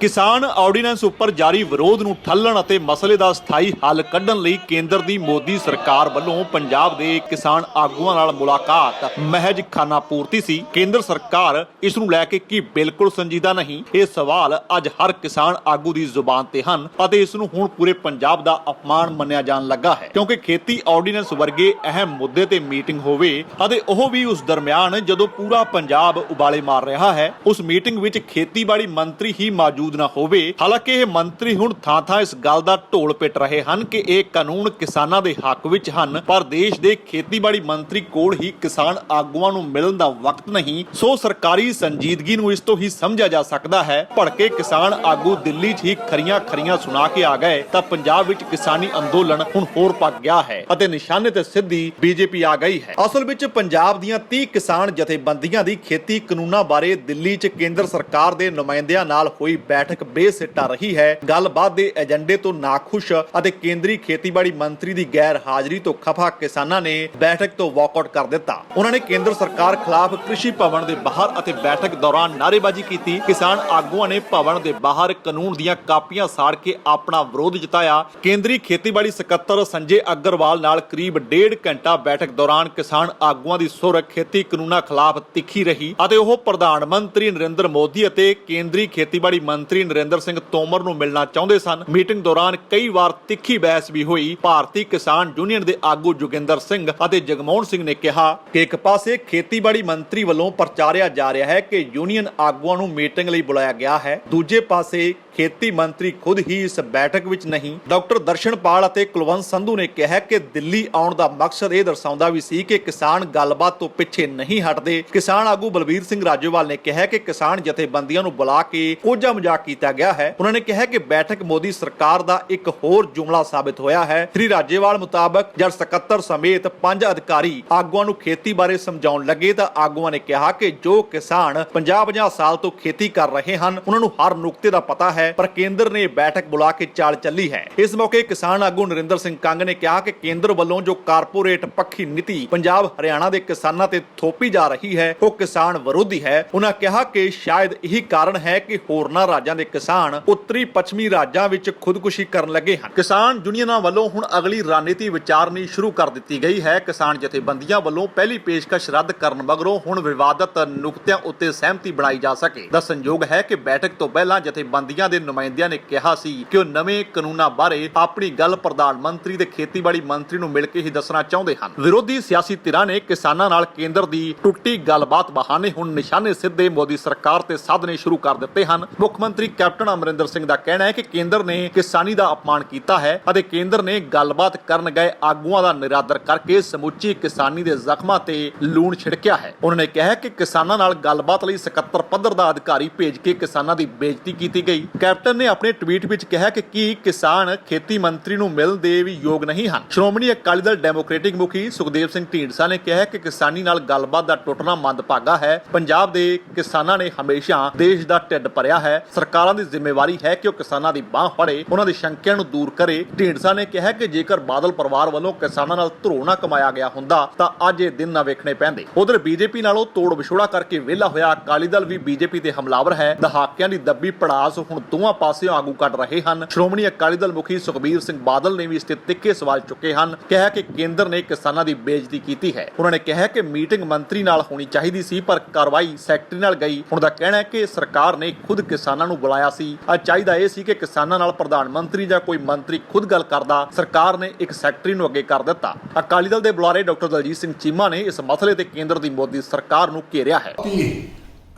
किसान ਆਰਡੀਨੈਂਸ ਉੱਪਰ ਜਾਰੀ ਵਿਰੋਧ ਨੂੰ ਠੱਲਣ ਅਤੇ ਮਸਲੇ ਦਾ ਸਥਾਈ ਹੱਲ ਕੱਢਣ ਲਈ ਕੇਂਦਰ ਦੀ ਮੋਦੀ ਸਰਕਾਰ ਵੱਲੋਂ ਪੰਜਾਬ ਦੇ ਕਿਸਾਨ ਆਗੂਆਂ ਨਾਲ ਮੁਲਾਕਾਤ ਮਹਿਜ ਖਾਨਾ ਪੂਰਤੀ ਸੀ। ਕੇਂਦਰ ਸਰਕਾਰ ਇਸ ਨੂੰ ਲੈ ਕੇ ਕੀ ਬਿਲਕੁਲ ਸੰਜੀਦਾ ਨਹੀਂ? ਇਹ ਸਵਾਲ ਅੱਜ ਹਰ ਕਿਸਾਨ ਆਗੂ ਦੀ ਜ਼ੁਬਾਨ ਤੇ ਹਨ ਅਤੇ ਇਸ ਨੂੰ ਹੁਣ ਪੂਰੇ ਪੰਜਾਬ ਦਾ ਅਪਮਾਨ ਮੰਨਿਆ ਜਾਣ ਲੱਗਾ ਹੈ, ਕਿਉਂਕਿ ਖੇਤੀ ਆਰਡੀਨੈਂਸ ਵਰਗੇ ਅਹਿਮ ਮੁੱਦੇ ਤੇ ਮੀਟਿੰਗ ਹੋਵੇ ਅਤੇ ਉਹ ਵੀ ਉਸ ਦਰਮਿਆਨ ਜਦੋਂ ਪੂਰਾ ਪੰਜਾਬ ਉਬਾਲੇ ਮਾਰ ਰਿਹਾ ਹੈ। ਉਸ ਮੀਟਿੰਗ ਵਿੱਚ ਖੇਤੀਬਾੜੀ ਮੰਤਰੀ ਹੀ ਮੌਜੂਦ ਨਾ ਹੋਵੇ। ਹਾਲਾਂਕਿ ਇਹ ਮੰਤਰੀ ਹੁਣ ਥਾਂ-ਥਾਂ ਇਸ ਗੱਲ ਦਾ ਢੋਲ ਪਿੱਟ ਰਹੇ ਹਨ ਕਿ ਇਹ ਕਾਨੂੰਨ ਕਿਸਾਨਾਂ ਦੇ ਹੱਕ ਵਿੱਚ ਹਨ, ਪਰ ਦੇਸ਼ ਦੇ ਖੇਤੀਬਾੜੀ ਮੰਤਰੀ ਕੋਲ ਹੀ ਕਿਸਾਨ ਆਗੂਆਂ ਨੂੰ ਮਿਲਣ ਦਾ ਵਕਤ ਨਹੀਂ। ਸੋ ਸਰਕਾਰੀ ਸੰਜੀਦਗੀ ਨੂੰ ਇਸ ਤੋਂ ਹੀ ਸਮਝਿਆ ਜਾ ਸਕਦਾ ਹੈ। ਭੜਕੇ ਕਿਸਾਨ ਆਗੂ ਦਿੱਲੀ 'ਚ ਹੀ ਖਰੀਆਂ ਸੁਣਾ ਕੇ ਆ ਗਏ ਤਾਂ ਪੰਜਾਬ ਵਿੱਚ ਕਿਸਾਨੀ ਅੰਦੋਲਨ ਹੁਣ ਹੋਰ ਪੱਕ ਗਿਆ ਹੈ ਅਤੇ ਨਿਸ਼ਾਨੇ ਤੇ ਸਿੱਧੀ ਬੀਜੇਪੀ ਆ ਗਈ ਹੈ। ਅਸਲ ਵਿੱਚ ਪੰਜਾਬ ਦੀਆਂ 30 ਕਿਸਾਨ ਜਥੇਬੰਦੀਆਂ ਦੀ ਖੇਤੀ ਕਾਨੂੰਨਾਂ ਬਾਰੇ ਦਿੱਲੀ 'ਚ ਕੇਂਦਰ ਸਰਕਾਰ ਦੇ ਨੁਮਾਇੰਦਿਆਂ ਨਾਲ ਹੋਈ बैठक बेसिट्टा रही है। गलबात के एजेंडे तो नाखुश ਅਤੇ केंद्रीय खेतीबाड़ी मंत्री की गैर हाजिरी तो खफा किसानों ने बैठक तो वॉकआउट कर दिता। उन्होंने केंद्र सरकार खिलाफ कृषि भवन के बाहर ਅਤੇ बैठक दौरान नारेबाजी की। किसान आगुआं ने भवन के बाहर कानून ਦੀਆਂ ਕਾਪੀਆਂ ਸਾੜ ਕੇ ਆਪਣਾ ਵਿਰੋਧ ਜਤਾਇਆ। केंद्रीय खेतीबाड़ी ਸਕੱਤਰ संजय अग्रवाल ਨਾਲ करीब 1.5 ਘੰਟਾ बैठक दौरान किसान आगुआं ਦੀ सुर खेती कानूनों खिलाफ ਤਿੱਖੀ ਰਹੀ ਅਤੇ ਉਹ ਪ੍ਰਧਾਨ ਮੰਤਰੀ ਨਰਿੰਦਰ ਮੋਦੀ ਅਤੇ ਕੇਂਦਰੀ ਖੇਤੀਬਾੜੀ ਮੰਤਰੀ ਨਰਿੰਦਰ ਸਿੰਘ ਤੋਮਰ ਨੂੰ ਮਿਲਣਾ ਚਾਹੁੰਦੇ ਸਨ। ਮੀਟਿੰਗ ਦੌਰਾਨ ਕਈ ਵਾਰ ਤਿੱਖੀ ਬਹਿਸ ਵੀ ਹੋਈ। ਭਾਰਤੀ ਕਿਸਾਨ ਯੂਨੀਅਨ ਦੇ ਆਗੂ ਜੋਗਿੰਦਰ ਸਿੰਘ ਅਤੇ ਜਗਮੋਹਨ ਸਿੰਘ ਨੇ ਕਿਹਾ ਕਿ ਇੱਕ ਪਾਸੇ ਖੇਤੀਬਾੜੀ ਮੰਤਰੀ ਵੱਲੋਂ ਪ੍ਰਚਾਰਿਆ ਜਾ ਰਿਹਾ ਹੈ ਕਿ ਯੂਨੀਅਨ ਆਗੂਆਂ ਨੂੰ ਮੀਟਿੰਗ ਲਈ ਬੁਲਾਇਆ ਗਿਆ ਹੈ, ਦੂਜੇ ਪਾਸੇ ਖੇਤੀ ਮੰਤਰੀ ਖੁਦ ਹੀ ਇਸ ਬੈਠਕ ਵਿੱਚ ਨਹੀਂ। ਡਾਕਟਰ ਦਰਸ਼ਨਪਾਲ ਅਤੇ ਕੁਲਵੰਤ ਸੰਧੂ ਨੇ ਕਿਹਾ ਕਿ ਦਿੱਲੀ ਆਉਣ ਦਾ ਮਕਸਦ ਇਹ ਦਰਸਾਉਂਦਾ ਵੀ ਸੀ ਕਿ ਕਿਸਾਨ ਗੱਲਬਾਤ ਤੋਂ ਪਿੱਛੇ ਨਹੀਂ ਹਟਦੇ। ਕਿਸਾਨ ਆਗੂ ਬਲਬੀਰ ਸਿੰਘ ਰਾਜੋਵਾਲ ਨੇ ਕਿਹਾ ਕਿ ਕਿਸਾਨ ਜਥੇਬੰਦੀਆਂ ਨੂੰ ਬੁਲਾ ਕੇ ਕੋਝਾ ਮਜ਼ਾਕ ਕੀਤਾ ਗਿਆ ਹੈ। ਉਹਨਾਂ ਨੇ ਕਿਹਾ ਕਿ ਬੈਠਕ ਮੋਦੀ ਸਰਕਾਰ ਦਾ ਇੱਕ ਹੋਰ ਜੁਮਲਾ ਸਾਬਿਤ ਹੋਇਆ ਹੈ। ਸ੍ਰੀ ਰਾਜੇਵਾਲ ਮੁਤਾਬਕ ਜਦ ਸਕੱਤਰ ਸਮੇਤ 5 ਅਧਿਕਾਰੀ ਆਗੂਆਂ ਨੂੰ ਖੇਤੀ ਬਾਰੇ ਸਮਝਾਉਣ ਲੱਗੇ ਤਾਂ ਆਗੂਆਂ ਨੇ ਕਿਹਾ ਕਿ ਜੋ ਕਿਸਾਨ 50-50 ਸਾਲ ਤੋਂ ਖੇਤੀ ਕਰ ਰਹੇ ਹਨ ਉਹਨਾਂ ਨੂੰ ਹਰ ਨੁਕਤੇ ਦਾ ਪਤਾ ਹੈ, ਪਰ ਕੇਂਦਰ ਨੇ ਬੈਠਕ ਬੁਲਾ ਕੇ ਚਾਲ ਚੱਲੀ ਹੈ। ਇਸ ਮੌਕੇ ਕਿਸਾਨ ਆਗੂ ਨਰਿੰਦਰ ਸਿੰਘ ਕੰਗ ਨੇ ਕਿਹਾ ਕਿ ਕੇਂਦਰ ਵੱਲੋਂ ਜੋ ਕਾਰਪੋਰੇਟ ਪੱਖੀ ਨੀਤੀ ਪੰਜਾਬ ਹਰਿਆਣਾ ਦੇ ਕਿਸਾਨਾਂ ਤੇ ਥੋਪੀ ਜਾ ਰਹੀ ਹੈ ਉਹ ਕਿਸਾਨ ਵਿਰੋਧੀ ਹੈ। ਉਹਨਾਂ ਕਿਹਾ ਕਿ ਸ਼ਾਇਦ ਇਹੀ ਕਾਰਨ ਹੈ ਕਿ ਹੋਰਨਾਂ ਰਾਜਾਂ ਦੇ ਕਿਸਾਨ ਉੱਤਰੀ ਪੱਛਮੀ ਰਾਜਾਂ ਵਿੱਚ ਖੁਦਕੁਸ਼ੀ ਕਰਨ ਲੱਗੇ ਹਨ। ਕਿਸਾਨ ਯੂਨੀਅਨਾਂ ਵੱਲੋਂ ਹੁਣ ਅਗਲੀ ਰਣਨੀਤੀ ਵਿਚਾਰਨੀ ਸ਼ੁਰੂ ਕਰ ਦਿੱਤੀ ਗਈ ਹੈ। ਕਿਸਾਨ ਜਥੇਬੰਦੀਆਂ ਵੱਲੋਂ ਪਹਿਲੀ ਪੇਸ਼ਕਸ਼ ਰੱਦ ਕਰਨ ਮਗਰੋਂ ਹੁਣ ਵਿਵਾਦਤ ਨੁਕਤਿਆਂ ਉੱਤੇ ਸਹਿਮਤੀ ਬਣਾਈ ਜਾ ਸਕੇ। ਦੱਸਣਯੋਗ ਹੈ ਕਿ ਬੈਠਕ ਤੋਂ ਪਹਿਲਾਂ ਜਥੇਬੰਦੀਆਂ ਦੇ ਨੁਮਾਇੰਦਿਆਂ ਨੇ ਕਿਹਾ ਸੀ ਕਿ ਉਹ ਨਵੇਂ ਕਾਨੂੰਨਾਂ ਬਾਰੇ ਆਪਣੀ ਗੱਲ ਪ੍ਰਧਾਨ ਮੰਤਰੀ ਤੇ ਖੇਤੀਬਾੜੀ ਮੰਤਰੀ ਨੂੰ ਮਿਲ ਕੇ ਹੀ ਦੱਸਣਾ ਚਾਹੁੰਦੇ ਹਨ। ਵਿਰੋਧੀ ਸਿਆਸੀ ਧਿਰਾਂ ਨੇ ਕਿਸਾਨਾਂ ਨਾਲ ਕੇਂਦਰ ਦੀ ਟੁੱਟੀ ਗੱਲਬਾਤ ਬਹਾਨੇ ਹੁਣ ਨਿਸ਼ਾਨੇ ਸਿੱਧੇ ਮੋਦੀ ਸਰਕਾਰ ਤੇ ਸਾਧਨੇ ਸ਼ੁਰੂ ਕਰ ਦਿੱਤੇ ਹਨ। ਮੁੱਖ ਮੰਤਰੀ ਕੈਪਟਨ ਅਮਰਿੰਦਰ ਸਿੰਘ ਦਾ ਕਹਿਣਾ ਹੈ ਕਿ ਕੇਂਦਰ ਨੇ ਕਿਸਾਨੀ ਦਾ ਅਪਮਾਨ ਕੀਤਾ ਹੈ ਅਤੇ ਕੇਂਦਰ ਨੇ ਗੱਲਬਾਤ ਕਰਨ ਗਏ ਆਗੂਆਂ ਦਾ ਨਿਰਾਦਰ ਕਰਕੇ ਸਮੁੱਚੀ ਕਿਸਾਨੀ ਦੇ ਜ਼ਖਮਾਂ ਤੇ ਲੂਣ ਛਿੜਕਿਆ ਹੈ। ਉਹਨਾਂ ਨੇ ਕਿਹਾ ਕਿ ਕਿਸਾਨਾਂ ਨਾਲ ਗੱਲਬਾਤ ਲਈ ਸਕੱਤਰ ਪੱਧਰ ਦਾ ਅਧਿਕਾਰੀ ਭੇਜ ਕੇ ਕਿਸਾਨਾਂ ਦੀ ਬੇਇੱਜ਼ਤੀ ਕੀਤੀ ਗਈ। ਕੈਪਟਨ ਨੇ ਆਪਣੇ ਟਵੀਟ ਵਿੱਚ ਕਿਹਾ ਕਿ ਕੀ ਕਿਸਾਨ ਖੇਤੀ ਮੰਤਰੀ ਨੂੰ ਮਿਲਣ ਦੇ ਵੀ ਯੋਗ ਨਹੀਂ ਹਨ। ਸ਼੍ਰੋਮਣੀ ਅਕਾਲੀ ਦਲ ਡੈਮੋਕ੍ਰੈਟਿਕ ਮੁਖੀ ਸੁਖਦੇਵ ਸਿੰਘ ਢੀਂਡਸਾ ਨੇ ਕਿਹਾ ਕਿ ਕਿਸਾਨੀ ਨਾਲ ਗੱਲਬਾਤ ਦਾ ਟੁੱਟਣਾ ਮੰਦਭਾਗਾ ਹੈ। ਪੰਜਾਬ ਦੇ ਕਿਸਾਨਾਂ ਨੇ ਹਮੇਸ਼ਾ ਦੇਸ਼ ਦਾ ਢਿੱਡ ਭਰਿਆ ਹੈ। ਸਰਕਾਰਾਂ ਦੀ ਜ਼ਿੰਮੇਵਾਰੀ ਹੈ ਕਿ ਉਹ ਕਿਸਾਨਾਂ ਦੀ ਬਾਹ ਫੜੇ, ਉਹਨਾਂ ਦੀ ਸ਼ੰਕਿਆਂ ਨੂੰ ਦੂਰ ਕਰੇ। ਢੀਂਡਸਾ ਨੇ ਕਿਹਾ ਕਿ ਜੇਕਰ ਬਾਦਲ ਪਰਿਵਾਰ ਵੱਲੋਂ ਕਿਸਾਨਾਂ ਨਾਲ ਧਰੋ ਨਾ ਕਮਾਇਆ ਗਿਆ ਹੁੰਦਾ ਤਾਂ ਅੱਜ ਇਹ ਦਿਨ ਨਾ ਵੇਖਣੇ ਪੈਂਦੇ। ਉਧਰ ਬੀਜੇਪੀ ਨਾਲੋਂ ਤੋੜ ਵਿਛੋੜਾ ਕਰਕੇ ਵਿਹਲਾ ਹੋਇਆ ਅਕਾਲੀ ਦਲ ਵੀ ਬੀਜੇਪੀ ਤੇ ਹਮਲਾਵਰ ਹੈ। ਦਹਾਕਿਆਂ ਦੀ ਦੱਬੀ ਪੜਾਸ ਹੁਣ ਦੋਵਾਂ ਪਾਸਿਓਂ ਆਗੂ ਕੱਢ ਰਹੇ ਹਨ। ਸ਼੍ਰੋਮਣੀ ਅਕਾਲੀ ਦਲ ਮੁਖੀ ਸੁਖਬੀਰ ਸਿੰਘ ਬਾਦਲ ਨੇ ਵੀ ਇਸ ਤੇ ਤਿੱਖੇ ਸਵਾਲ ਚੁੱਕੇ ਹਨ। ਕਿਹਾ ਕਿ ਕੇਂਦਰ ਨੇ ਕਿਸਾਨਾਂ ਦੀ ਬੇਇੱਜ਼ਤੀ ਕੀਤੀ ਹੈ। ਉਹਨਾਂ ਨੇ ਕਿਹਾ ਕਿ ਮੀਟਿੰਗ ਮੰਤਰੀ ਨਾਲ ਹੋਣੀ ਚਾਹੀਦੀ ਸੀ ਪਰ ਕਾਰਵਾਈ ਸੈਕਟਰੀ ਨਾਲ ਗਈ। ਹੁਣ ਦਾ ਕਹਿਣਾ ਹੈ ਕਿ ਸਰਕਾਰ ਨੇ ਖੁਦ ਕਿਸਾਨਾਂ ਨੂੰ ਬੁਲਾਇਆ ਸੀ। ਚਾਹੀਦਾ ਇਹ ਸੀ ਕਿ ਕਿਸਾਨਾਂ ਨਾਲ ਪ੍ਰਧਾਨ ਮੰਤਰੀ ਜਾਂ ਕੋਈ ਮੰਤਰੀ ਖੁਦ ਗੱਲ ਕਰਦਾ। ਸਰਕਾਰ ਨੇ ਇੱਕ ਸੈਕਟਰੀ ਨੂੰ ਅੱਗੇ ਕਰ ਦਿੱਤਾ। ਅਕਾਲੀ ਦਲ ਦੇ ਬੁਲਾਰੇ ਡਾਕਟਰ ਦਲਜੀਤ ਸਿੰਘ ਚੀਮਾ ਨੇ ਇਸ ਮਸਲੇ ਤੇ ਕੇਂਦਰ ਦੀ ਮੋਦੀ ਸਰਕਾਰ ਨੂੰ ਘੇਰਿਆ ਹੈ।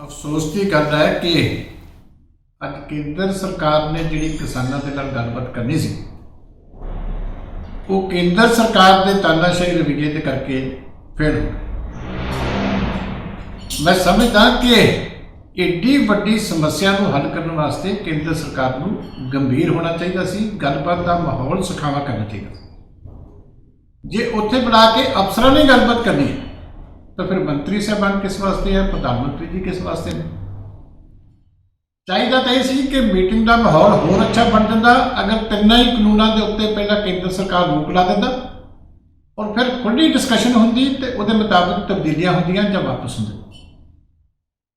ਅਫਸੋਸ ਦੀ ਗੱਲ ਹੈ ਕਿ ਅੱਜ ਕੇਂਦਰ ਸਰਕਾਰ ਨੇ ਜਿਹੜੀ ਕਿਸਾਨਾਂ ਦੇ ਨਾਲ ਗੱਲਬਾਤ ਕਰਨੀ ਸੀ ਉਹ ਕੇਂਦਰ ਸਰਕਾਰ ਦੇ ਤਾਨਾਸ਼ਾਹੀ ਰਵੱਈਏ ਦੇ ਕਰਕੇ ਫਿਰ ਮੈਂ ਸਮਝਦਾ ਕਿ ਏਡੀ ਵੱਡੀ ਸਮੱਸਿਆ ਨੂੰ ਹੱਲ ਕਰਨ ਵਾਸਤੇ ਕੇਂਦਰ ਸਰਕਾਰ ਨੂੰ ਗੰਭੀਰ ਹੋਣਾ ਚਾਹੀਦਾ ਸੀ। ਗੱਲਬਾਤ ਦਾ ਮਾਹੌਲ ਸੁਖਾਵਾ ਕਰਨਾ ਚਾਹੀਦਾ ਸੀ। ਜੇ ਉੱਥੇ ਬੁਲਾ ਕੇ ਅਫਸਰਾਂ ਨੇ ਗੱਲਬਾਤ ਕਰਨੀ ਹੈ ਤਾਂ ਫਿਰ ਮੰਤਰੀ ਸਾਹਿਬਾਨ ਕਿਸ ਵਾਸਤੇ ਹੈ, ਪ੍ਰਧਾਨ ਮੰਤਰੀ ਜੀ ਕਿਸ ਵਾਸਤੇ ਨੇ? ਚਾਹੀਦਾ ਤਾਂ ਇਹ ਸੀ ਕਿ ਮੀਟਿੰਗ ਦਾ ਮਾਹੌਲ ਹੋਰ ਅੱਛਾ ਬਣ ਜਾਂਦਾ ਅਗਰ ਤਿੰਨਾਂ ਹੀ ਕਾਨੂੰਨਾਂ ਦੇ ਉੱਤੇ ਪਹਿਲਾਂ ਕੇਂਦਰ ਸਰਕਾਰ ਰੋਕ ਲਾ ਦਿੰਦਾ ਔਰ ਫਿਰ ਖੁੱਲ੍ਹੀ ਡਿਸਕਸ਼ਨ ਹੁੰਦੀ ਤੇ ਉਹਦੇ ਮੁਤਾਬਕ ਤਬਦੀਲੀਆਂ ਹੁੰਦੀਆਂ ਜਾਂ ਵਾਪਸ ਹੁੰਦੀਆਂ।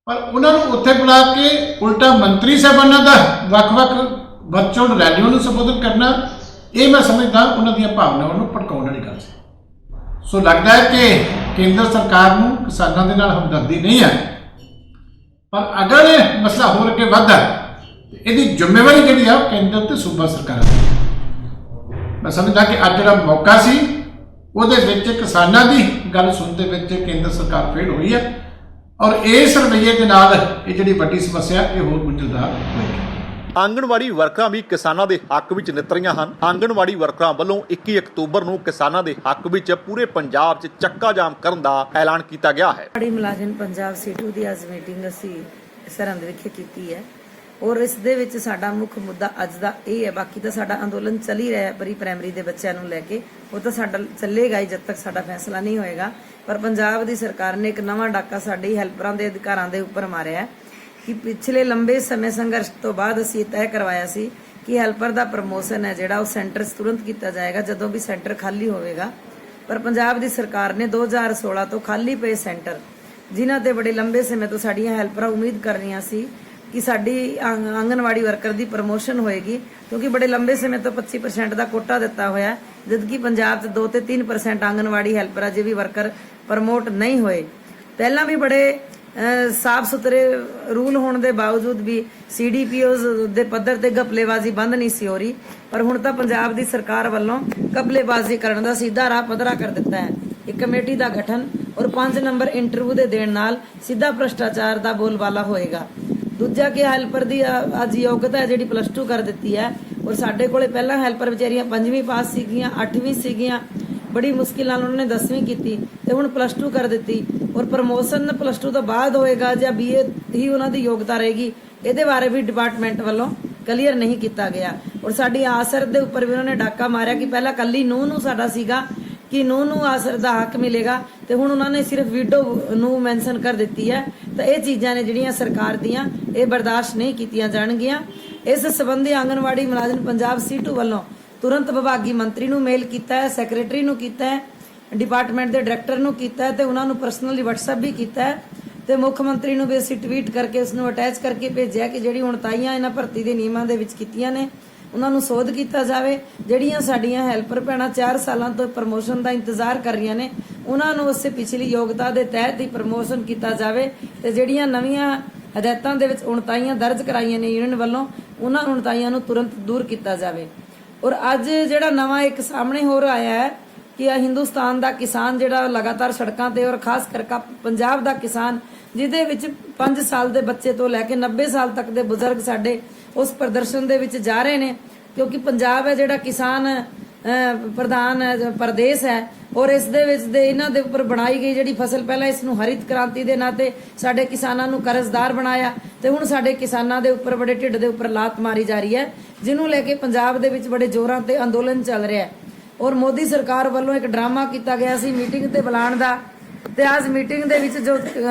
ਪਰ ਉਹਨਾਂ ਨੂੰ ਉੱਥੇ ਬੁਲਾ ਕੇ ਉਲਟਾ ਮੰਤਰੀ ਸਾਹਿਬਾਨਾਂ ਦਾ ਵੱਖ-ਵੱਖ ਵਰਚੁਅਲ ਰੈਲੀਆਂ ਨੂੰ ਸੰਬੋਧਨ ਕਰਨਾ, ਇਹ ਮੈਂ ਸਮਝਦਾ ਉਹਨਾਂ ਦੀਆਂ ਭਾਵਨਾਵਾਂ ਨੂੰ ਭੜਕਾਉਣ ਵਾਲੀ ਗੱਲ ਸੀ। ਸੋ ਲੱਗਦਾ ਹੈ ਕਿ ਕੇਂਦਰ ਸਰਕਾਰ ਨੂੰ ਕਿਸਾਨਾਂ ਦੇ ਨਾਲ ਹਮਦਰਦੀ ਨਹੀਂ ਹੈ, ਪਰ ਅਗਰ ਇਹ ਮਸਲਾ ਹੋਰ ਅੱਗੇ ਵੱਧਦਾ ਤੇ ਇਹਦੀ ਜ਼ਿੰਮੇਵਾਰੀ ਜਿਹੜੀ ਆ ਉਹ ਕੇਂਦਰ ਤੇ ਸੂਬਾ ਸਰਕਾਰਾਂ ਦੀ। ਮੈਂ ਸਮਝਦਾ ਕਿ ਅੱਜ ਜਿਹੜਾ ਮੌਕਾ ਸੀ ਉਹਦੇ ਵਿੱਚ ਕਿਸਾਨਾਂ ਦੀ ਗੱਲ ਸੁਣਨ ਦੇ ਵਿੱਚ ਕੇਂਦਰ ਸਰਕਾਰ ਫੇਲ ਹੋਈ ਹੈ, ਔਰ ਇਸ ਰਵੱਈਏ ਦੇ ਨਾਲ ਇਹ ਜਿਹੜੀ ਵੱਡੀ ਸਮੱਸਿਆ ਇਹ ਹੋਰ ਗੁੰਝਲਦਾਰ ਹੋਈ। ਆਂਗਣਵਾੜੀ ਵਰਕਰਾਂ ਵੀ ਕਿਸਾਨਾਂ ਦੇ ਹੱਕ ਵਿੱਚ ਨਿਤਰੀਆਂ ਹਨ। ਆਂਗਣਵਾੜੀ ਵਰਕਰਾਂ ਵੱਲੋਂ 21 ਅਕਤੂਬਰ ਨੂੰ ਕਿਸਾਨਾਂ ਦੇ ਹੱਕ ਵਿੱਚ ਪੂਰੇ ਪੰਜਾਬ 'ਚ ਚੱਕਾ ਜਾਮ ਕਰਨ ਦਾ ਐਲਾਨ ਕੀਤਾ ਗਿਆ ਹੈ। ਆਂਗਣਵਾੜੀ ਮੁਲਾਜ਼ਮ ਪੰਜਾਬ ਸੀਟੂ ਦੀ ਅੱਜ ਮੀਟਿੰਗ ਅਸੀਂ ਸਰਹੰਦ ਵਿਖੇ ਕੀਤੀ ਹੈ, ਔਰ ਇਸ ਦੇ ਵਿੱਚ ਸਾਡਾ ਮੁੱਖ ਮੁੱਦਾ ਅੱਜ ਦਾ ਇਹ ਹੈ। ਬਾਕੀ ਤਾਂ ਸਾਡਾ ਅੰਦੋਲਨ ਚੱਲ ਹੀ ਰਿਹਾ ਪ੍ਰੀ ਪ੍ਰਾਇਮਰੀ ਦੇ ਬੱਚਿਆਂ ਨੂੰ ਲੈ ਕੇ, ਉਹ ਤਾਂ ਸਾਡਾ ਚੱਲੇਗਾ ਹੀ ਜਦ ਤੱਕ ਸਾਡਾ ਫੈਸਲਾ ਨਹੀਂ ਹੋਏਗਾ। ਪਰ ਪੰਜਾਬ ਦੀ ਸਰਕਾਰ ਨੇ ਇੱਕ ਨਵਾਂ ਡਾਕਾ ਸਾਡੇ ਹੈਲਪਰਾਂ ਦੇ ਅਧਿਕਾਰਾਂ ਦੇ ਉੱਪਰ ਮਾਰਿਆ ਹੈ ਕਿ ਪਿਛਲੇ ਲੰਬੇ ਸਮੇਂ ਸੰਘਰਸ਼ ਤੋਂ ਬਾਅਦ ਅਸੀਂ ਇਹ ਤੈਅ ਕਰਵਾਇਆ ਸੀ ਕਿ ਹੈਲਪਰ ਦਾ ਪ੍ਰਮੋਸ਼ਨ ਹੈ ਜਿਹੜਾ ਉਹ ਸੈਂਟਰ 'ਚ ਤੁਰੰਤ ਕੀਤਾ ਜਾਏਗਾ ਜਦੋਂ ਵੀ ਸੈਂਟਰ ਖਾਲੀ ਹੋਵੇਗਾ। ਪਰ ਪੰਜਾਬ ਦੀ ਸਰਕਾਰ ਨੇ 2016 ਤੋਂ ਖਾਲੀ ਪਏ ਸੈਂਟਰ, ਜਿਨ੍ਹਾਂ ਤੇ ਬੜੇ ਲੰਬੇ ਸਮੇਂ ਤੋਂ ਸਾਡੀਆਂ ਹੈਲਪਰਾਂ ਉਮੀਦ ਕਰ ਰਹੀਆਂ ਸੀ ਕਿ ਸਾਡੀ ਆਂਗਣਵਾੜੀ ਵਰਕਰ ਦੀ ਪ੍ਰਮੋਸ਼ਨ ਹੋਏਗੀ, ਕਿਉਂਕਿ ਬੜੇ ਲੰਬੇ ਸਮੇਂ ਤੋਂ 25% ਦਾ ਕੋਟਾ ਦਿੱਤਾ ਹੋਇਆ, ਜਦਕਿ ਪੰਜਾਬ 'ਚ 2 ਤੇ 3% ਆਂਗਣਵਾੜੀ ਹੈਲਪਰ ਅਜੇ ਵੀ ਵਰਕਰ ਪ੍ਰਮੋਟ ਨਹੀਂ ਹੋਏ। ਪਹਿਲਾਂ ਵੀ ਬੜੇ ਸਾਫ ਸੁਥਰੇ ਰੂਲ ਹੋਣ ਦੇ ਬਾਵਜੂਦ ਵੀ CDPOs ਦੇ ਪੱਧਰ ਤੇ ਘਪਲੇਬਾਜ਼ੀ ਬੰਦ ਨਹੀਂ ਸੀ ਹੋ ਰਹੀ, ਪਰ ਹੁਣ ਤਾਂ ਪੰਜਾਬ ਦੀ ਸਰਕਾਰ ਵੱਲੋਂ ਘਪਲੇਬਾਜ਼ੀ ਕਰਨ ਦਾ ਸਿੱਧਾ ਰਾਹ ਪੱਧਰਾ ਕਰ ਦਿੱਤਾ ਹੈ। ਇੱਕ ਕਮੇਟੀ ਦਾ ਗਠਨ ਔਰ 5 ਨੰਬਰ ਇੰਟਰਵਿਊ ਦੇ ਦੇਣ ਨਾਲ ਸਿੱਧਾ ਭ੍ਰਸ਼ਟਾਚਾਰ ਦਾ ਬੋਲਬਾਲਾ ਹੋਏਗਾ। ਦੂਜਾ ਕਿ ਹੈਲਪਰ ਦੀ ਅੱਜ ਯੋਗਤਾ ਹੈ ਜਿਹੜੀ +2 ਕਰ ਦਿੱਤੀ ਹੈ, ਔਰ ਸਾਡੇ ਕੋਲੇ ਪਹਿਲਾਂ ਹੈਲਪਰ ਵਿਚਾਰੀਆਂ 5ਵੀਂ ਪਾਸ ਸੀਗੀਆਂ, 8ਵੀਂ ਸੀਗੀਆਂ, ਬੜੀ ਮੁਸ਼ਕਿਲ ਨਾਲ ਉਹਨਾਂ ਨੇ 10ਵੀਂ ਕੀਤੀ ਤੇ ਹੁਣ +2 ਕਰ ਦਿੱਤੀ, ਔਰ ਪ੍ਰਮੋਸ਼ਨ +2 ਤੋਂ ਬਾਅਦ ਹੋਏਗਾ ਜਾਂ BA ਹੀ ਉਹਨਾਂ ਦੀ ਯੋਗਤਾ ਰਹੇਗੀ, ਇਹਦੇ ਬਾਰੇ ਵੀ ਡਿਪਾਰਟਮੈਂਟ ਵੱਲੋਂ ਕਲੀਅਰ ਨਹੀਂ ਕੀਤਾ ਗਿਆ। ਔਰ ਸਾਡੀ ਆਸਰ ਦੇ ਉੱਪਰ ਵੀ ਉਹਨਾਂ ਨੇ ਡਾਕਾ ਮਾਰਿਆ ਕਿ ਪਹਿਲਾਂ ਕੱਲੀ ਨੂੰਹ ਨੂੰ ਸਾਡਾ ਸੀਗਾ ਕਿ ਨੂੰਹ ਨੂੰ ਆਸਰ ਦਾ ਹੱਕ ਮਿਲੇਗਾ, ਤੇ ਹੁਣ ਉਹਨਾਂ ਨੇ ਸਿਰਫ ਵਿਡੋ ਨੂੰ ਮੈਂਸ਼ਨ ਕਰ ਦਿੱਤੀ ਹੈ। ਤਾਂ ਇਹ ਚੀਜ਼ਾਂ ਨੇ ਜਿਹੜੀਆਂ ਸਰਕਾਰ ਦੀਆਂ ਇਹ ਬਰਦਾਸ਼ਤ ਨਹੀਂ ਕੀਤੀਆਂ ਜਾਣਗੀਆਂ। ਇਸ ਸੰਬੰਧੀ ਆਂਗਣਵਾੜੀ ਮੁਲਾਜ਼ਮ ਪੰਜਾਬ ਸੀਟੂ ਵੱਲੋਂ ਤੁਰੰਤ ਵਿਭਾਗੀ ਮੰਤਰੀ ਨੂੰ ਮੇਲ ਕੀਤਾ ਹੈ, ਸੈਕਟਰੀ ਨੂੰ ਕੀਤਾ ਹੈ, ਡਿਪਾਰਟਮੈਂਟ ਦੇ ਡਾਇਰੈਕਟਰ ਨੂੰ ਕੀਤਾ ਹੈ ਤੇ ਉਹਨਾਂ ਨੂੰ ਪਰਸਨਲੀ WhatsApp ਵੀ ਕੀਤਾ ਹੈ, ਤੇ ਮੁੱਖ ਮੰਤਰੀ ਨੂੰ ਵੀ ਅਸੀਂ ਟਵੀਟ ਕਰਕੇ ਉਸ ਨੂੰ ਅਟੈਚ ਕਰਕੇ ਭੇਜਿਆ ਕਿ ਜਿਹੜੀ ਉਣਤਾਈਆਂ ਇਹਨਾਂ ਭਰਤੀ ਦੇ ਨਿਯਮਾਂ ਦੇ ਵਿੱਚ ਕੀਤੀਆਂ ਨੇ ਉਹਨਾਂ ਨੂੰ ਸੋਧ ਕੀਤਾ ਜਾਵੇ। ਜਿਹੜੀਆਂ ਸਾਡੀਆਂ ਹੈਲਪਰ ਭੈਣਾਂ 4 ਸਾਲਾਂ ਤੋਂ ਪ੍ਰਮੋਸ਼ਨ ਦਾ ਇੰਤਜ਼ਾਰ ਕਰ ਰਹੀਆਂ ਨੇ ਉਹਨਾਂ ਨੂੰ ਉਸੇ ਪਿਛਲੀ ਯੋਗਤਾ ਦੇ ਤਹਿਤ ਹੀ ਪ੍ਰਮੋਸ਼ਨ ਕੀਤਾ ਜਾਵੇ, ਤੇ ਜਿਹੜੀਆਂ ਨਵੀਆਂ ਹਦਾਇਤਾਂ ਦੇ ਵਿੱਚ ਉਣਤਾਈਆਂ ਦਰਜ ਕਰਾਈਆਂ ਨੇ ਯੂਨੀਅਨ ਵੱਲੋਂ ਉਹਨਾਂ ਉਣਤਾਈਆਂ ਨੂੰ ਤੁਰੰਤ ਦੂਰ ਕੀਤਾ ਜਾਵੇ। ਔਰ ਅੱਜ ਜਿਹੜਾ ਨਵਾਂ ਇੱਕ ਸਾਹਮਣੇ ਹੋਰ ਆਇਆ ਹੈ ਕਿ ਹਿੰਦੁਸਤਾਨ ਦਾ ਕਿਸਾਨ ਜਿਹੜਾ ਲਗਾਤਾਰ ਸੜਕਾਂ ਤੇ ਔਰ ਖਾਸ ਕਰਕੇ ਪੰਜਾਬ ਦਾ ਕਿਸਾਨ ਜਿਹਦੇ ਵਿੱਚ 5 ਸਾਲ ਦੇ ਬੱਚੇ ਤੋਂ ਲੈ ਕੇ 90 ਸਾਲ ਤੱਕ ਦੇ ਬਜ਼ੁਰਗ ਸਾਡੇ ਉਸ ਪ੍ਰਦਰਸ਼ਨ ਦੇ ਵਿੱਚ ਜਾ ਰਹੇ ਨੇ, ਕਿਉਂਕਿ ਪੰਜਾਬ ਹੈ ਜਿਹੜਾ ਕਿਸਾਨ ਪ੍ਰਧਾਨ ਪ੍ਰਦੇਸ਼ ਹੈ, ਔਰ ਇਸ ਦੇ ਵਿੱਚ ਦੇ ਇਹਨਾਂ ਦੇ ਉੱਪਰ ਬਣਾਈ ਗਈ ਜਿਹੜੀ ਫਸਲ, ਪਹਿਲਾਂ ਇਸ ਨੂੰ ਹਰਿਤ ਕ੍ਰਾਂਤੀ ਦੇ ਨਾਂ ਤੇ ਸਾਡੇ ਕਿਸਾਨਾਂ ਨੂੰ ਕਰਜ਼ਦਾਰ ਬਣਾਇਆ, ਤੇ ਹੁਣ ਸਾਡੇ ਕਿਸਾਨਾਂ ਦੇ ਉੱਪਰ ਬੜੇ ਢਿੱਡ ਦੇ ਉੱਪਰ ਲਾਤ ਮਾਰੀ ਜਾ ਰਹੀ ਹੈ, ਜਿਹਨੂੰ ਲੈ ਕੇ ਪੰਜਾਬ ਦੇ ਵਿੱਚ ਬੜੇ ਜ਼ੋਰਾਂ ਤੇ ਅੰਦੋਲਨ ਚੱਲ ਰਿਹਾ ਹੈ। ਔਰ ਮੋਦੀ ਸਰਕਾਰ ਵੱਲੋਂ ਇੱਕ ਡਰਾਮਾ ਕੀਤਾ ਗਿਆ ਸੀ ਮੀਟਿੰਗ ਤੇ ਬੁਲਾਉਣ ਦਾ, ਤੇ ਅੱਜ ਮੀਟਿੰਗ ਦੇ ਵਿੱਚ ਜੋ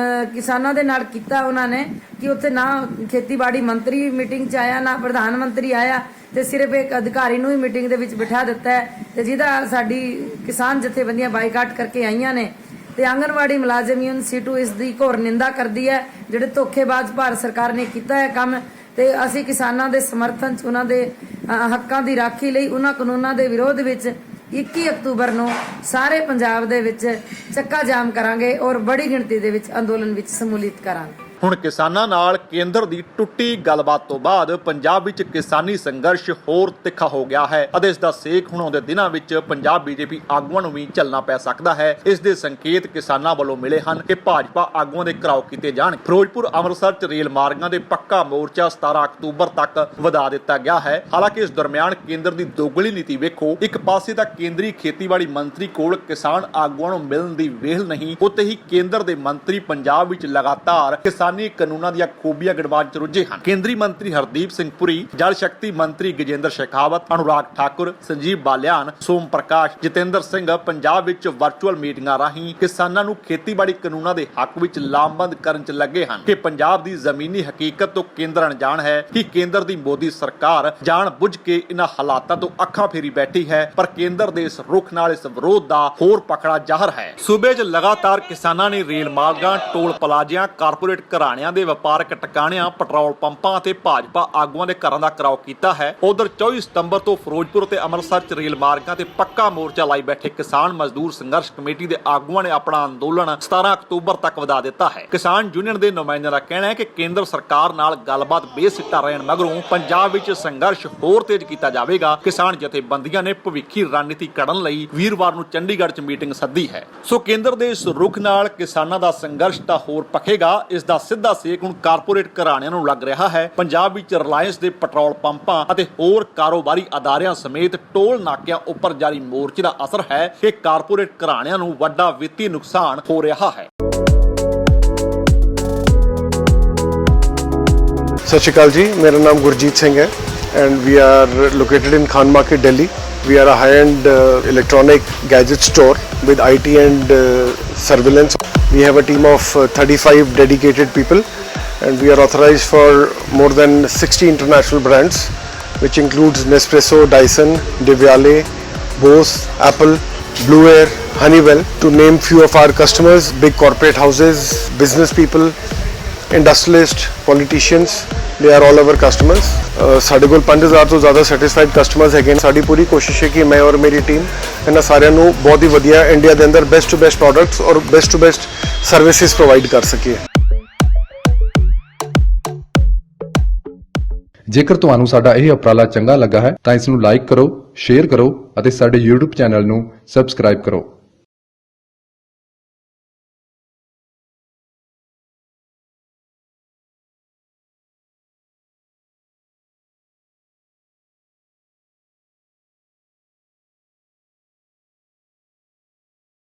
ਕਿਸਾਨਾਂ ਦੇ ਨਾਲ ਕੀਤਾ ਉਹਨਾਂ ਨੇ ਕਿ ਉੱਥੇ ਨਾ ਖੇਤੀਬਾੜੀ ਮੰਤਰੀ ਮੀਟਿੰਗ 'ਚ ਆਇਆ, ਨਾ ਪ੍ਰਧਾਨ ਮੰਤਰੀ ਆਇਆ, ਤੇ ਸਿਰਫ ਇੱਕ ਅਧਿਕਾਰੀ ਨੂੰ ਹੀ ਮੀਟਿੰਗ ਦੇ ਵਿੱਚ ਬਿਠਾ ਦਿੱਤਾ ਹੈ, ਤੇ ਜਿਹਦਾ ਸਾਡੀ ਕਿਸਾਨ ਜਥੇਬੰਦੀਆਂ ਬਾਈਕਾਟ ਕਰਕੇ ਆਈਆਂ ਨੇ। ਤੇ ਆਂਗਣਵਾੜੀ ਮੁਲਾਜ਼ਮ ਯੂਨੀਅਨ ਸੀਟੂ ਇਸ ਦੀ ਘੋਰ ਨਿੰਦਾ ਕਰਦੀ ਹੈ ਜਿਹੜੇ ਧੋਖੇਬਾਜ਼ ਭਾਰਤ ਸਰਕਾਰ ਨੇ ਕੀਤਾ ਹੈ ਕੰਮ, ਤੇ ਅਸੀਂ ਕਿਸਾਨਾਂ ਦੇ ਸਮਰਥਨ 'ਚ ਉਹਨਾਂ ਦੇ ਹੱਕਾਂ ਦੀ ਰਾਖੀ ਲਈ ਉਹਨਾਂ ਕਾਨੂੰਨਾਂ ਦੇ ਵਿਰੋਧ ਵਿੱਚ 21 ਅਕਤੂਬਰ ਨੂੰ ਸਾਰੇ ਪੰਜਾਬ ਦੇ ਵਿੱਚ ਚੱਕਾ ਜਾਮ ਕਰਾਂਗੇ ਔਰ ਬੜੀ ਗਿਣਤੀ ਦੇ ਵਿੱਚ ਅੰਦੋਲਨ ਵਿੱਚ ਸਮੂਲੀਅਤ ਕਰਾਂਗੇ। ਹੁਣ ਕਿਸਾਨਾਂ ਨਾਲ ਕੇਂਦਰ ਦੀ ਟੁੱਟੀ ਗੱਲਬਾਤ ਤੋਂ ਬਾਅਦ ਪੰਜਾਬ ਵਿੱਚ ਕਿਸਾਨੀ ਸੰਘਰਸ਼ ਹੋਰ ਤਿੱਖਾ ਹੋ ਗਿਆ ਹੈ ਅਤੇ ਇਸ ਦਾ ਸੇਕ ਹੁਣ ਆਉਂਦੇ ਦਿਨਾਂ ਵਿੱਚ ਪੰਜਾਬ BJP ਆਗੂਆਂ ਨੂੰ ਵੀ ਝੱਲਣਾ ਪੈ ਸਕਦਾ ਹੈ। ਇਸ ਦੇ ਸੰਕੇਤ ਕਿਸਾਨਾਂ ਵੱਲੋਂ ਮਿਲੇ ਹਨ ਕਿ ਭਾਜਪਾ ਆਗੂਆਂ ਦੇ ਘਿਰਾਓ ਕੀਤੇ ਜਾਣ। ਫਿਰੋਜ਼ਪੁਰ ਅੰਮ੍ਰਿਤਸਰ 'ਚ ਰੇਲ ਮਾਰਗਾਂ ਦੇ ਪੱਕਾ ਮੋਰਚਾ 17 ਅਕਤੂਬਰ ਤੱਕ ਵਧਾ ਦਿੱਤਾ ਗਿਆ ਹੈ। ਹਾਲਾਂਕਿ ਇਸ ਦਰਮਿਆਨ ਕੇਂਦਰ ਦੀ ਦੋਗਲੀ ਨੀਤੀ ਵੇਖੋ, ਇੱਕ ਪਾਸੇ ਤਾਂ ਕੇਂਦਰੀ ਖੇਤੀਬਾੜੀ ਮੰਤਰੀ ਕੋਲ ਕਿਸਾਨ ਆਗੂਆਂ ਨੂੰ ਮਿਲਣ ਦੀ ਵੇਲ ਨਹੀਂ, ਉੱਥੇ ਹੀ ਕੇਂਦਰ ਦੇ ਮੰਤਰੀ ਪੰਜਾਬ ਵਿੱਚ ਲਗਾਤਾਰ ਕਿਸਾਨੀ ਕਾਨੂੰਨਾਂ ਦੀਆਂ ਖੂਬੀਆਂ ਗਿਣਵਾਉਣ 'ਚ ਰੁੱਝੇ ਹਨ। ਕੇਂਦਰੀ ਮੰਤਰੀ ਹਰਦੀਪ ਸਿੰਘ ਪੁਰੀ, ਜਲ ਸ਼ਕਤੀ ਮੰਤਰੀ ਗਜੇਂਦਰ ਸ਼ੇਖਾਵਤ, ਅਨੁਰਾਗ ਠਾਕੁਰ, ਸੰਜੀਵ ਬਾਲਿਆਨ, ਸੋਮ ਪ੍ਰਕਾਸ਼, ਜਤਿੰਦਰ ਸਿੰਘ ਪੰਜਾਬ ਵਿੱਚ ਵਰਚੁਅਲ ਮੀਟਿੰਗਾਂ ਰਾਹੀਂ ਕਿਸਾਨਾਂ ਨੂੰ ਖੇਤੀਬਾੜੀ ਕਾਨੂੰਨਾਂ ਦੇ ਹੱਕ ਵਿੱਚ ਲਾਮਬੰਦ ਕਰਨ 'ਚ ਲੱਗੇ ਹਨ ਕਿ ਪੰਜਾਬ ਦੀ ਜ਼ਮੀਨੀ ਹਕੀਕਤ ਤੋਂ ਕੇਂਦਰ ਅਣਜਾਣ ਹੈ ਕਿ ਕੇਂਦਰ ਦੀ ਮੋਦੀ ਸਰਕਾਰ ਜਾਣ ਬੁੱਝ ਕੇ ਇਹਨਾਂ ਹਾਲਾਤਾਂ ਤੋਂ ਅੱਖਾਂ ਫੇਰੀ ਬੈਠੀ ਹੈ। ਪਰ ਕੇਂਦਰ ਦੇ ਇਸ ਰੁਖ ਨਾਲ ਇਸ ਵਿਰੋਧ ਦਾ ਹੋਰ ਪਕੜਾ ਜ਼ਾਹਰ ਹੈ। ਸੂਬੇ 'ਚ ਲਗਾਤਾਰ ਕਿਸਾਨਾਂ ਨੇ ਰੇਲ ਮਾਰਗਾਂ, ਟੋਲ ਪਲਾਜ਼ਿਆਂ, ਕਾਰਪੋਰੇਟ ਘਰਾਣਿਆਂ ਦੇ ਵਪਾਰਕ ਟਿਕਾਣਿਆਂ, ਪੈਟਰੋਲ ਪੰਪਾਂ ਅਤੇ ਭਾਜਪਾ ਆਗੂਆਂ ਦੇ ਘਰਾਂ ਦਾ ਘਿਰਾਓ ਕੀਤਾ ਹੈ। ਉਧਰ 24 ਸਤੰਬਰ ਤੋਂ ਫਿਰੋਜ਼ਪੁਰ ਤੇ ਅੰਮ੍ਰਿਤਸਰ 'ਚ ਰੇਲ ਮਾਰਗਾਂ ਤੇ ਪੱਕਾ ਮੋਰਚਾ ਲਾਈ ਬੈਠੇ ਕਿਸਾਨ ਮਜ਼ਦੂਰ ਸੰਘਰਸ਼ ਕਮੇਟੀ ਦੇ ਆਗੂਆਂ ਨੇ ਆਪਣਾ ਅੰਦੋਲਨ 17 ਅਕਤੂਬਰ ਤੱਕ ਵਧਾ ਦਿੱਤਾ ਹੈ। ਕਿਸਾਨ ਯੂਨੀਅਨ ਦੇ ਨੁਮਾਇੰਦਿਆਂ ਦਾ ਕਹਿਣਾ ਹੈ ਕਿ ਕੇਂਦਰ ਸਰਕਾਰ ਨਾਲ ਗੱਲਬਾਤ ਬੇਸਿੱਟਾ ਰਹਿਣ ਮਗਰੋਂ ਪੰਜਾਬ ਵਿੱਚ ਸੰਘਰਸ਼ ਹੋਰ ਤੇਜ਼ ਕੀਤਾ ਜਾਵੇਗਾ। ਕਿਸਾਨ ਜਥੇਬੰਦੀਆਂ ਨੇ ਭਵਿੱਖੀ ਰਣਨੀਤੀ ਘੜਨ ਲਈ ਵੀਰਵਾਰ ਨੂੰ ਚੰਡੀਗੜ੍ਹ 'ਚ ਮੀਟਿੰਗ ਸੱਦੀ ਹੈ। ਸੋ ਕੇਂਦਰ ਦੇ ਇਸ ਰੁਖ ਨਾਲ ਕਿਸਾਨਾਂ ਦਾ ਸੰਘਰਸ਼ ਤਾਂ ਹੋਰ ਭਖੇਗਾ। ਇਸ ਦਾ ਸਿੱਧਾ ਸੇਕ ਹੁਣ ਕਾਰਪੋਰੇਟ ਘਰਾਣਿਆਂ ਨੂੰ ਲੱਗ ਰਿਹਾ ਹੈ। ਪੰਜਾਬ ਵਿੱਚ ਰਿਲਾਇੰਸ ਦੇ ਪੈਟਰੋਲ ਪੰਪਾਂ ਅਤੇ ਹੋਰ ਕਾਰੋਬਾਰੀ ਅਦਾਰਿਆਂ ਸਮੇਤ ਟੋਲ ਨਾਕਿਆਂ ਉੱਪਰ ਜਾਰੀ ਮੋਰਚੇ ਦਾ ਅਸਰ ਹੈ ਕਿ ਕਾਰਪੋਰੇਟ ਘਰਾਣਿਆਂ ਨੂੰ ਵੱਡਾ ਵਿੱਤੀ ਨੁਕਸਾਨ ਹੋ ਰਿਹਾ ਹੈ। सत श्री अकाल जी, मेरा नाम गुरजीत सिंह है and we are located in Khan market Delhi. We are a high-end electronic gadget store with IT and surveillance. We have a team of 35 dedicated people and we are authorized for more than 60 international brands which includes Nespresso, Dyson, Deviale, Bose, Apple, Blue Air, Honeywell, to name few of our customers, big corporate houses, business people, industrialists, politicians, they are all our customers. ਸਾਡੇ ਕੋਲ 5000 ਤੋਂ ਜ਼ਿਆਦਾ satisfied customers ਹੈਗੇ। ਸਾਡੀ ਪੂਰੀ ਕੋਸ਼ਿਸ਼ ਹੈ ਕਿ ਮੈਂ ਔਰ ਮੇਰੀ ਟੀਮ ਇਹਨਾਂ ਸਾਰਿਆਂ ਨੂੰ ਬਹੁਤ ਹੀ ਵਧੀਆ ਇੰਡੀਆ ਦੇ ਅੰਦਰ ਬੈਸਟ ਟੂ ਬੈਸਟ ਪ੍ਰੋਡਕਟਸ ਔਰ best to best services provide ਕਰ ਸਕੀਏ। ਜੇਕਰ ਤੁਹਾਨੂੰ ਸਾਡਾ ਇਹ ਉਪਰਾਲਾ ਚੰਗਾ ਲੱਗਾ ਹੈ ਤਾਂ ਇਸ ਨੂੰ ਲਾਈਕ ਕਰੋ, ਸ਼ੇਅਰ ਕਰੋ ਅਤੇ ਸਾਡੇ YouTube ਚੈਨਲ ਨੂੰ ਸਬਸਕ੍ਰਾਈਬ ਕਰੋ।